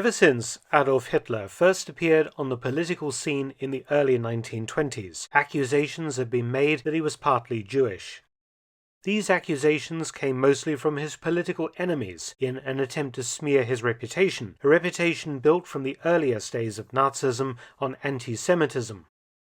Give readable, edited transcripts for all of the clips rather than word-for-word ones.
Ever since Adolf Hitler first appeared on the political scene in the early 1920s, accusations have been made that he was partly Jewish. These accusations came mostly from his political enemies in an attempt to smear his reputation, a reputation built from the earliest days of Nazism on anti-Semitism.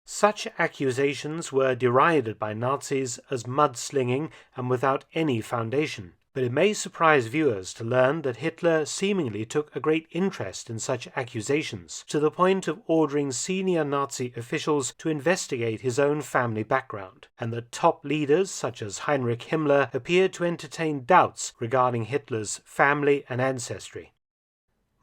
Such accusations were derided by Nazis as mudslinging and without any foundation. But it may surprise viewers to learn that Hitler seemingly took a great interest in such accusations, to the point of ordering senior Nazi officials to investigate his own family background, and that top leaders such as Heinrich Himmler appeared to entertain doubts regarding Hitler's family and ancestry.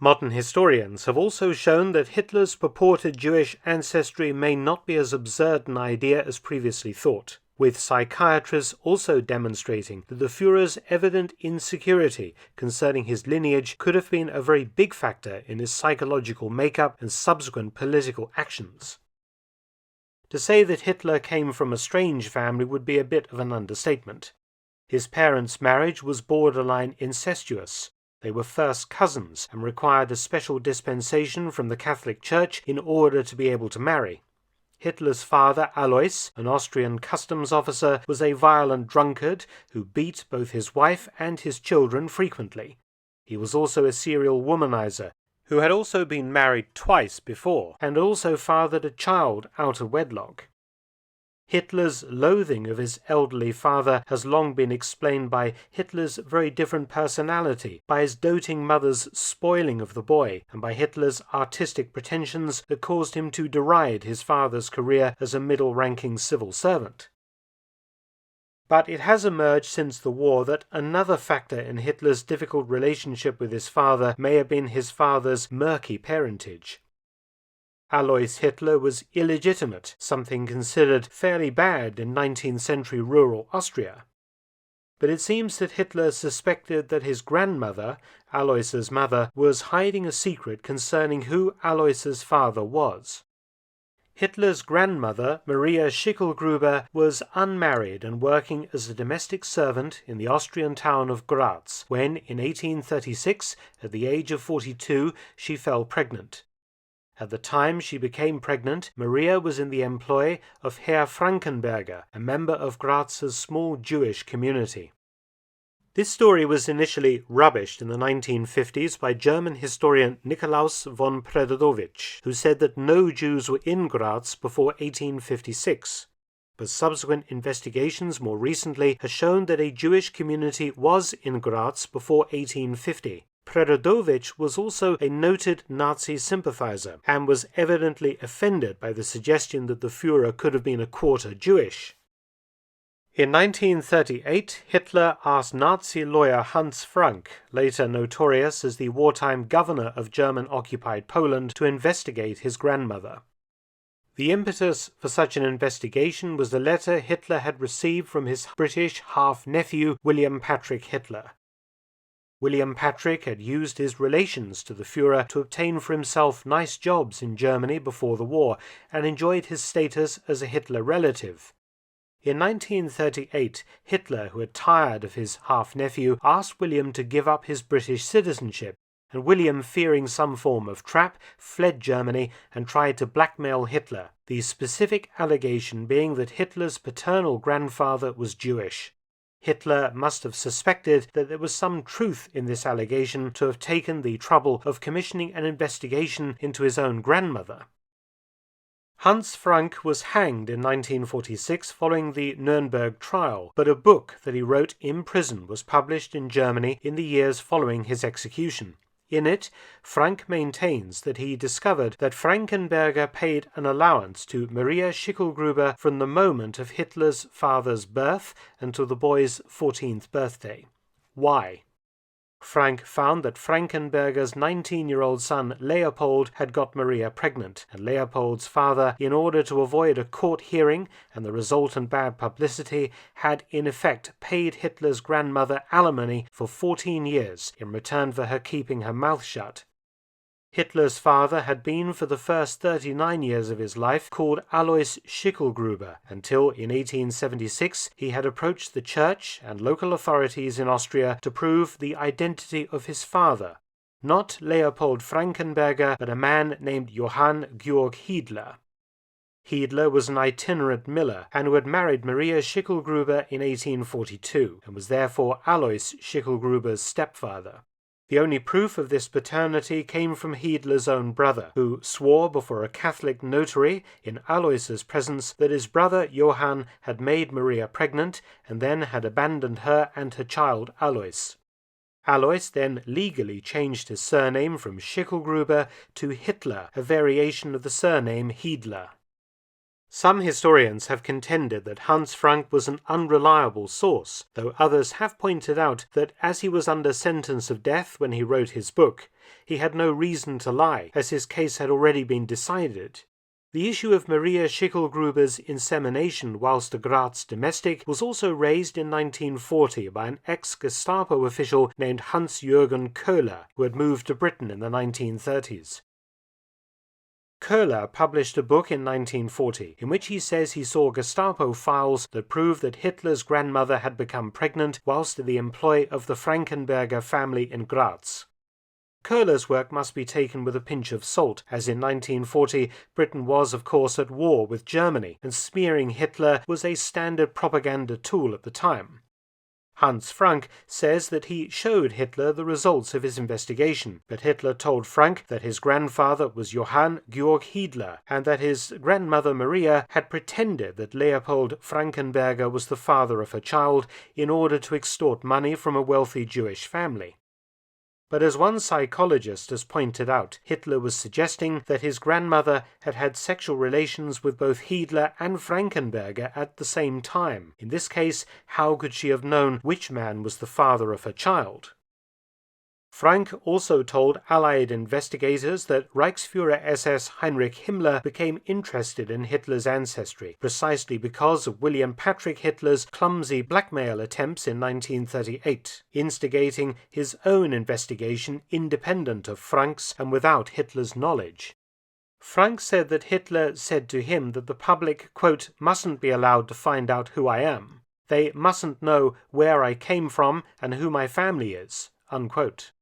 Modern historians have also shown that Hitler's purported Jewish ancestry may not be as absurd an idea as previously thought, with psychiatrists also demonstrating that the Führer's evident insecurity concerning his lineage could have been a very big factor in his psychological makeup and subsequent political actions. To say that Hitler came from a strange family would be a bit of an understatement. His parents' marriage was borderline incestuous. They were first cousins and required a special dispensation from the Catholic Church in order to be able to marry. Hitler's father, Alois, an Austrian customs officer, was a violent drunkard who beat both his wife and his children frequently. He was also a serial womanizer, who had also been married twice before, and also fathered a child out of wedlock. Hitler's loathing of his elderly father has long been explained by Hitler's very different personality, by his doting mother's spoiling of the boy, and by Hitler's artistic pretensions that caused him to deride his father's career as a middle-ranking civil servant. But it has emerged since the war that another factor in Hitler's difficult relationship with his father may have been his father's murky parentage. Alois Hitler was illegitimate, something considered fairly bad in 19th century rural Austria. But it seems that Hitler suspected that his grandmother, Alois's mother, was hiding a secret concerning who Alois's father was. Hitler's grandmother, Maria Schicklgruber, was unmarried and working as a domestic servant in the Austrian town of Graz when, in 1836, at the age of 42, she fell pregnant. At the time she became pregnant, Maria was in the employ of Herr Frankenberger, a member of Graz's small Jewish community. This story was initially rubbished in the 1950s by German historian Nikolaus von Predodowicz, who said that no Jews were in Graz before 1856. But subsequent investigations more recently have shown that a Jewish community was in Graz before 1850. Predodowicz was also a noted Nazi sympathizer and was evidently offended by the suggestion that the Führer could have been a quarter Jewish. In 1938, Hitler asked Nazi lawyer Hans Frank, later notorious as the wartime governor of German-occupied Poland, to investigate his grandmother. The impetus for such an investigation was the letter Hitler had received from his British half-nephew William Patrick Hitler. William Patrick had used his relations to the Führer to obtain for himself nice jobs in Germany before the war and enjoyed his status as a Hitler relative. In 1938, Hitler, who had tired of his half-nephew, asked William to give up his British citizenship, and William, fearing some form of trap, fled Germany and tried to blackmail Hitler, the specific allegation being that Hitler's paternal grandfather was Jewish. Hitler must have suspected that there was some truth in this allegation to have taken the trouble of commissioning an investigation into his own grandmother. Hans Frank was hanged in 1946 following the Nuremberg trial, but a book that he wrote in prison was published in Germany in the years following his execution. In it, Frank maintains that he discovered that Frankenberger paid an allowance to Maria Schicklgruber from the moment of Hitler's father's birth until the boy's 14th birthday. Why? Frank found that Frankenberger's 19-year-old son Leopold had got Maria pregnant, and Leopold's father, in order to avoid a court hearing and the resultant bad publicity, had in effect paid Hitler's grandmother alimony for 14 years in return for her keeping her mouth shut. Hitler's father had been for the first 39 years of his life called Alois Schicklgruber, until in 1876 he had approached the church and local authorities in Austria to prove the identity of his father. Not Leopold Frankenberger, but a man named Johann Georg Hiedler. Hiedler was an itinerant miller and who had married Maria Schicklgruber in 1842 and was therefore Alois Schicklgruber's stepfather. The only proof of this paternity came from Hiedler's own brother, who swore before a Catholic notary in Alois's presence that his brother Johann had made Maria pregnant and then had abandoned her and her child Alois. Alois then legally changed his surname from Schicklgruber to Hitler, a variation of the surname Hiedler. Some historians have contended that Hans Frank was an unreliable source, though others have pointed out that as he was under sentence of death when he wrote his book, he had no reason to lie, as his case had already been decided. The issue of Maria Schicklgruber's insemination whilst a Graz domestic was also raised in 1940 by an ex-Gestapo official named Hans-Jürgen Köhler, who had moved to Britain in the 1930s. Köhler published a book in 1940 in which he says he saw Gestapo files that prove that Hitler's grandmother had become pregnant whilst in the employ of the Frankenberger family in Graz. Köhler's work must be taken with a pinch of salt, as in 1940 Britain was of course at war with Germany, and smearing Hitler was a standard propaganda tool at the time. Hans Frank says that he showed Hitler the results of his investigation, but Hitler told Frank that his grandfather was Johann Georg Hiedler and that his grandmother Maria had pretended that Leopold Frankenberger was the father of her child in order to extort money from a wealthy Jewish family. But as one psychologist has pointed out, Hitler was suggesting that his grandmother had had sexual relations with both Hiedler and Frankenberger at the same time. In this case, how could she have known which man was the father of her child? Frank also told Allied investigators that Reichsfuhrer SS Heinrich Himmler became interested in Hitler's ancestry precisely because of William Patrick Hitler's clumsy blackmail attempts in 1938, instigating his own investigation independent of Frank's and without Hitler's knowledge. Frank said that Hitler said to him that the public, quote, mustn't be allowed to find out who I am. They mustn't know where I came from and who my family is, unquote.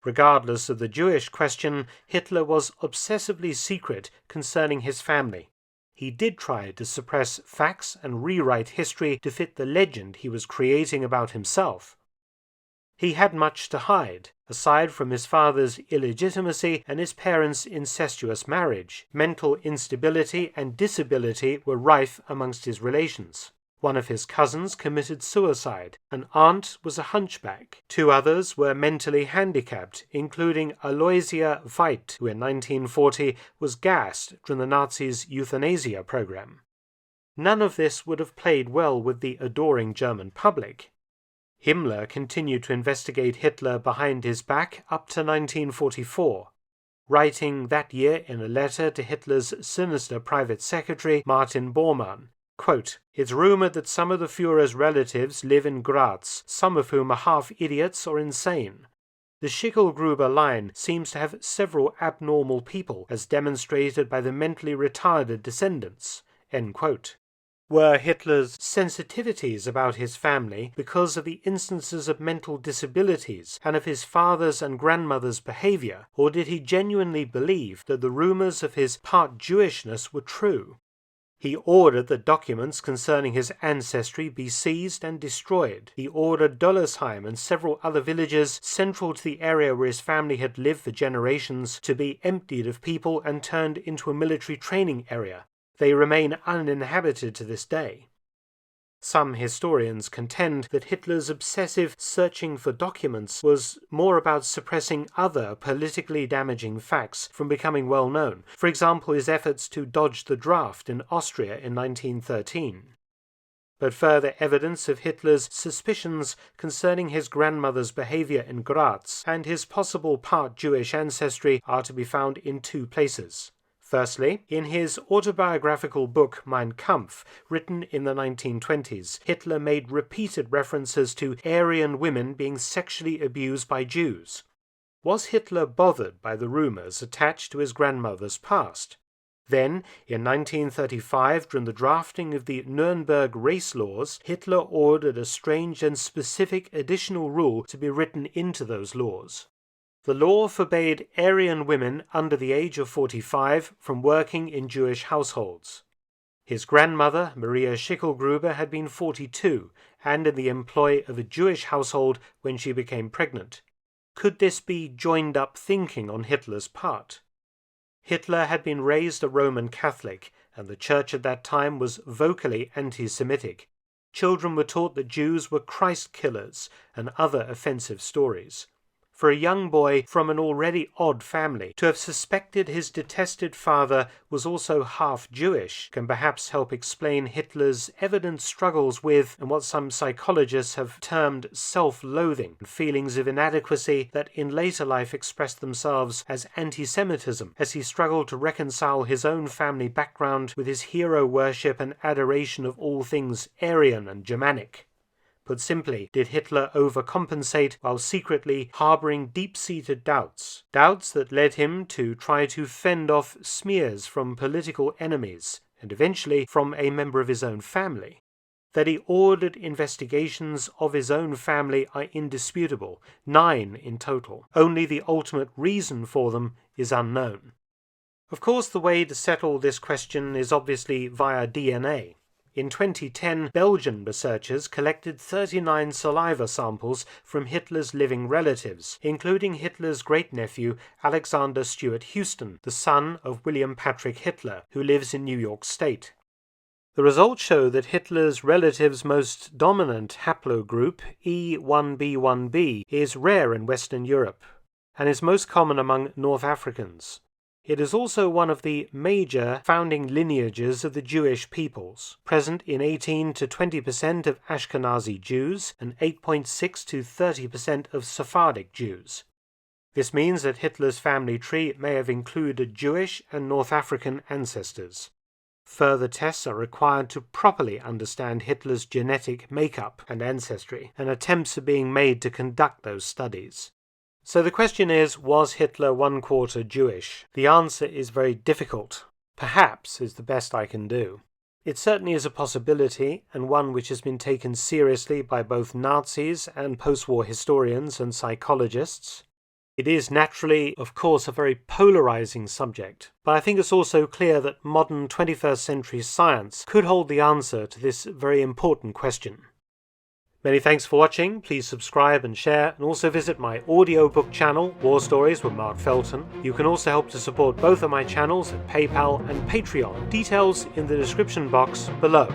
Regardless of the Jewish question, Hitler was obsessively secret concerning his family. He did try to suppress facts and rewrite history to fit the legend he was creating about himself. He had much to hide. Aside from his father's illegitimacy and his parents' incestuous marriage, mental instability and disability were rife amongst his relations. One of his cousins committed suicide. An aunt was a hunchback. Two others were mentally handicapped, including Aloysia Veit, who in 1940 was gassed during the Nazis' euthanasia program. None of this would have played well with the adoring German public. Himmler continued to investigate Hitler behind his back up to 1944. Writing that year in a letter to Hitler's sinister private secretary, Martin Bormann, quote, "It's rumored that some of the Führer's relatives live in Graz, some of whom are half idiots or insane. The Schicklgruber line seems to have several abnormal people, as demonstrated by the mentally retarded descendants." End quote. Were Hitler's sensitivities about his family because of the instances of mental disabilities and of his father's and grandmother's behavior, or did he genuinely believe that the rumors of his part Jewishness were true? He ordered that documents concerning his ancestry be seized and destroyed. He ordered Dollersheim and several other villages central to the area where his family had lived for generations to be emptied of people and turned into a military training area. They remain uninhabited to this day. Some historians contend that Hitler's obsessive searching for documents was more about suppressing other politically damaging facts from becoming well known, for example his efforts to dodge the draft in Austria in 1913. But further evidence of Hitler's suspicions concerning his grandmother's behavior in Graz and his possible part Jewish ancestry are to be found in two places. Firstly, in his autobiographical book Mein Kampf, written in the 1920s, Hitler made repeated references to Aryan women being sexually abused by Jews. Was Hitler bothered by the rumors attached to his grandmother's past? Then, in 1935, during the drafting of the Nuremberg race laws, Hitler ordered a strange and specific additional rule to be written into those laws. The law forbade Aryan women under the age of 45 from working in Jewish households. His grandmother, Maria Schicklgruber, had been 42 and in the employ of a Jewish household when she became pregnant. Could this be joined-up thinking on Hitler's part? Hitler had been raised a Roman Catholic, and the church at that time was vocally anti-Semitic. Children were taught that Jews were Christ killers and other offensive stories. For a young boy from an already odd family to have suspected his detested father was also half Jewish can perhaps help explain Hitler's evident struggles with and what some psychologists have termed self-loathing, feelings of inadequacy that in later life expressed themselves as anti-Semitism, as he struggled to reconcile his own family background with his hero worship and adoration of all things Aryan and Germanic. Put simply, did Hitler overcompensate while secretly harboring deep-seated doubts that led him to try to fend off smears from political enemies, and eventually from a member of his own family? That he ordered investigations of his own family are indisputable, 9 in total. Only the ultimate reason for them is unknown. Of course, the way to settle this question is obviously via DNA. In 2010, Belgian researchers collected 39 saliva samples from Hitler's living relatives, including Hitler's great-nephew Alexander Stuart Houston, the son of William Patrick Hitler, who lives in New York State. The results show that Hitler's relatives' most dominant haplogroup, E1b1b, is rare in Western Europe, and is most common among North Africans. It is also one of the major founding lineages of the Jewish peoples, present in 18 to 20% of Ashkenazi Jews and 8.6 to 30% of Sephardic Jews. This means that Hitler's family tree may have included Jewish and North African ancestors. Further tests are required to properly understand Hitler's genetic makeup and ancestry, and attempts are being made to conduct those studies. So the question is, was Hitler 1/4 Jewish? The answer is very difficult. Perhaps is the best I can do. It certainly is a possibility, and one which has been taken seriously by both Nazis and post-war historians and psychologists. It is naturally, of course, a very polarizing subject, but I think it's also clear that modern 21st century science could hold the answer to this very important question. Many thanks for watching. Please subscribe and share, and also visit my audiobook channel, War Stories with Mark Felton. You can also help to support both of my channels at PayPal and Patreon. Details in the description box below.